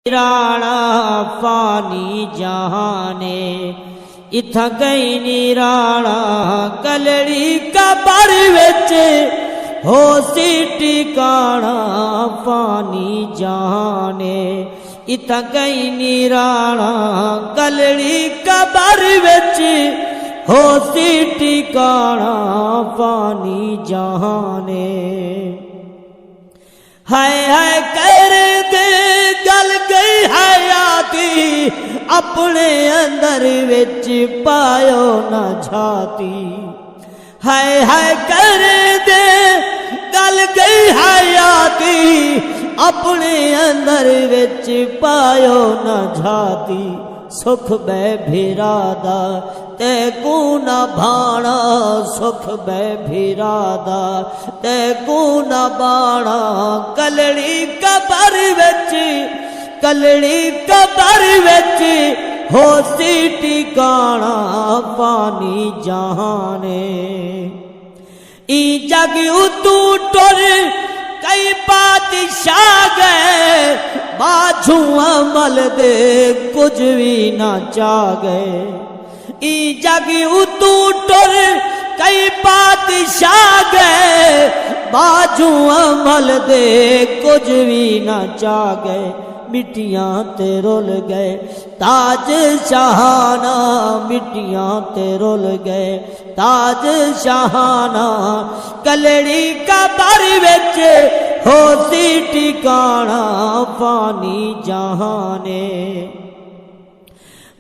رانا فانی جہانے اتھا گئی نی رانا کلڑی قبر وچ ہو سی ٹکانا فانی جہانے اتھا گئی نی رانا کلڑی قبر وچ ہو سی ٹکانا فانی جہانے ہائے ہائے کر دے گل گئی حیاتی اپنے اندر وچ پایو نہ جھاتی ہائے ہائے کر دے گل گئی حیاتی اپنے اندر وچ پایو نہ جھاتی سکھ بے بھرادا تے کو نہ بھانا سکھ بے بھرادا تے کو نہ بانا کلڑی قبر وچ کلڑی قبر وچ ہو سی ٹکانا فانی جہانے ای جگ اتو ٹر کئی بادشاہ گئے باجھو عمل دے کچھ بھی نہ چاہ گئے ای جگ اتو ٹر کئی بادشاہ گئے باجھو عمل دے کچھ بھی نہ چاہ گئے مٹیاں تے رول گئے تاج شاہانہ مٹیاں تے رول گئے تاج شاہانہ کلڑی قبر وچ ہو سی ٹکانا فانی جہانے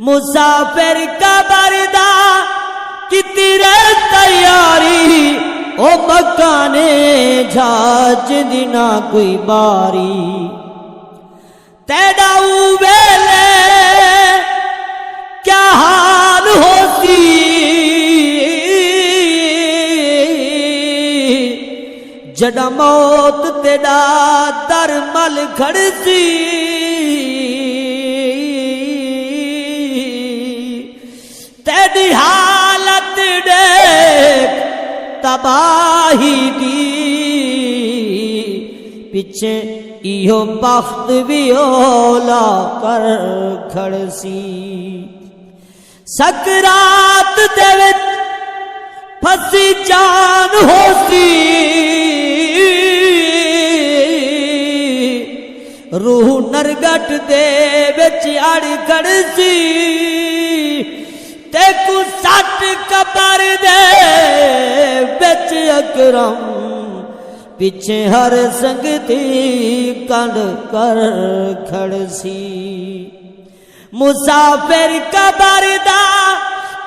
مسافر قبر دا کتی رہ تیاری او مکانے جھاج دینا کوئی باری تیڑا ویلے کیا حال ہوتی جڑا موت تیڑا در مل کھڑسی تیڑی حالت دیکھ تباہی دی پیچھے ایہو بخت بھی اولا کر کھڑسی سکرات دے وچ پھسی جان ہوسی روح نرگٹ دے وچ اڑ کھڑسی تے کو سٹ قبر دے وچ اکرم پیچھے ہر سنگتی کنڈ کر کھڑسی مسافر قبر دا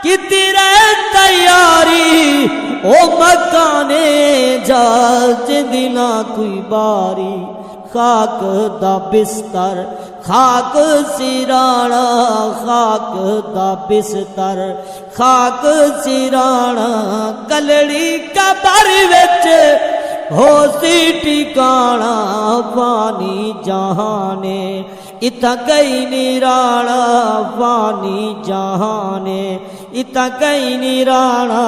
کتی رہ تیاری او مکانے جا جدنا کوئی باری خاک دا بستر خاک سیرانا خاک دا بستر خاک سیرانا کلڑی قبر وچ ہو سی ٹکانا فانی جہانے اتھا گئی نی رانا فانی جہانے اتھا گئی نی رانا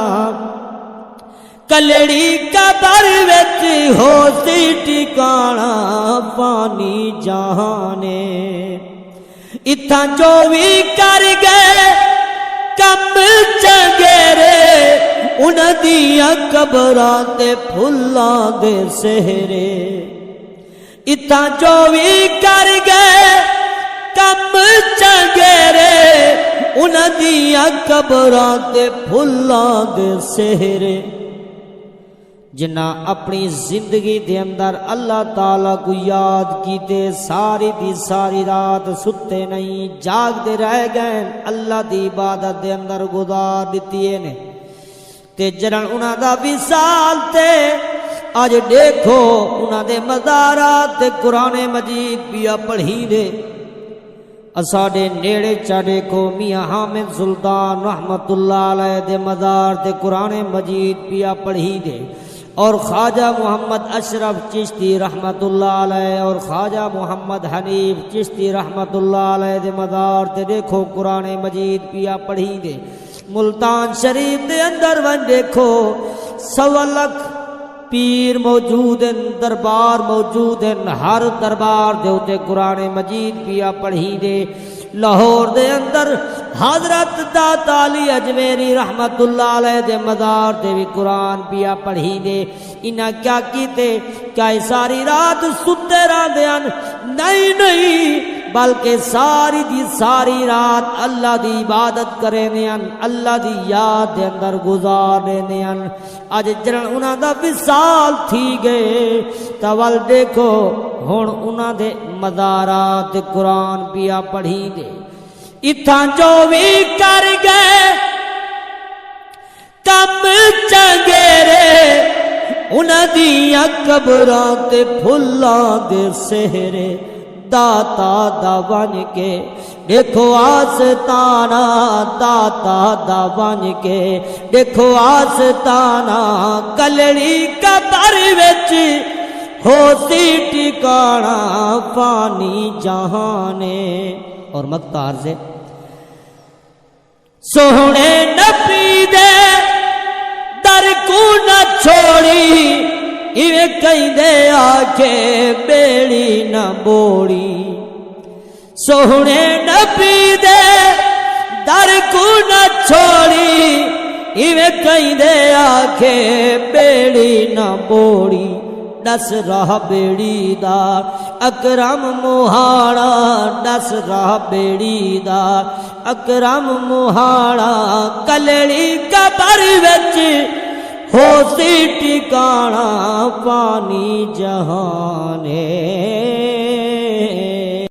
کلڑی قبر وچ ہو سی ٹکانا فانی جہانے اتھا جو بھی کر گئے کم چنگیرے انہاں دیاں قبراں تے پھلاں دے سہرے اتھا جو بھی کر گئے کم چنگیرے انہاں دیاں قبراں تے پھلاں دے سہرے جنہ اپنی زندگی دے اندر اللہ تعالیٰ کو یاد کیتے ساری دی ساری رات ستے نہیں جاگ دے رہ گئے اللہ دی عبادت دے اندر گزار دیتی نے تے جرن انہاں دا وصال تے آج دیکھو انہاں دے مزارات تے قرآن مجید پیا پڑھی دے اساڑے نیڑے چاڑے کو میاں حامد سلطان رحمت اللہ علیہ دے مزار تے قرآن مجید پیا پڑھی دے اور خواجہ محمد اشرف چشتی رحمت اللہ علیہ اور خواجہ محمد حنیف چشتی رحمت اللہ علیہ دے مزار تے دیکھو قرآن مجید پیا پڑھی دے ملتان شریف دے اندر ون دیکھو 1.25 لاکھ پیر موجود ہیں، دربار موجود ہیں، ہر دربار دے اتے قرآن مجید پیا پڑھی دے۔ لاہور دے اندر حضرت داتا علی اجمیری رحمت اللہ علیہ دے مزار دے بھی قرآن پیا پڑھی دے۔ انہاں کیا کیتے؟ کیا ساری رات ستے رہندے ہن؟ نہیں بلکہ ساری دی ساری رات اللہ دی عبادت کرے نے ہن، اللہ دی یاد دے اندر گزارے نے ہن۔ اج جڑن انہاں دا وصال تھی گئے تول دیکھو ہن انہاں دے مزارات قرآن پیا پڑھی دے۔ اتھاں جو بھی کر گئے کم چنگیرے انہاں دیاں قبراں تے پھلاں دے سہرے داتا دا بن کے دیکھو آستانہ، داتا دا بن کے دیکھو آستانہ، کلڑی قبر وچ ہو سی ٹھکانہ فانی جہانے۔ اور مختار سے سوہنے نبی دے در کو نہ چھوڑی، ایویں کہیں دے آکھے بیڑی نہ بوڑی۔ سوہنے نبی دے در کو نہ چھوڑی، ایویں کہیں دے آکھے بیڑی نہ بوڑی۔ دس راہ بیڑی دا اکرم موہاڑا، دس راہ بیڑی دا اکرم موہاڑا، کلڑی قبر وچ ہو سی ٹھکانہ پانی جہانے۔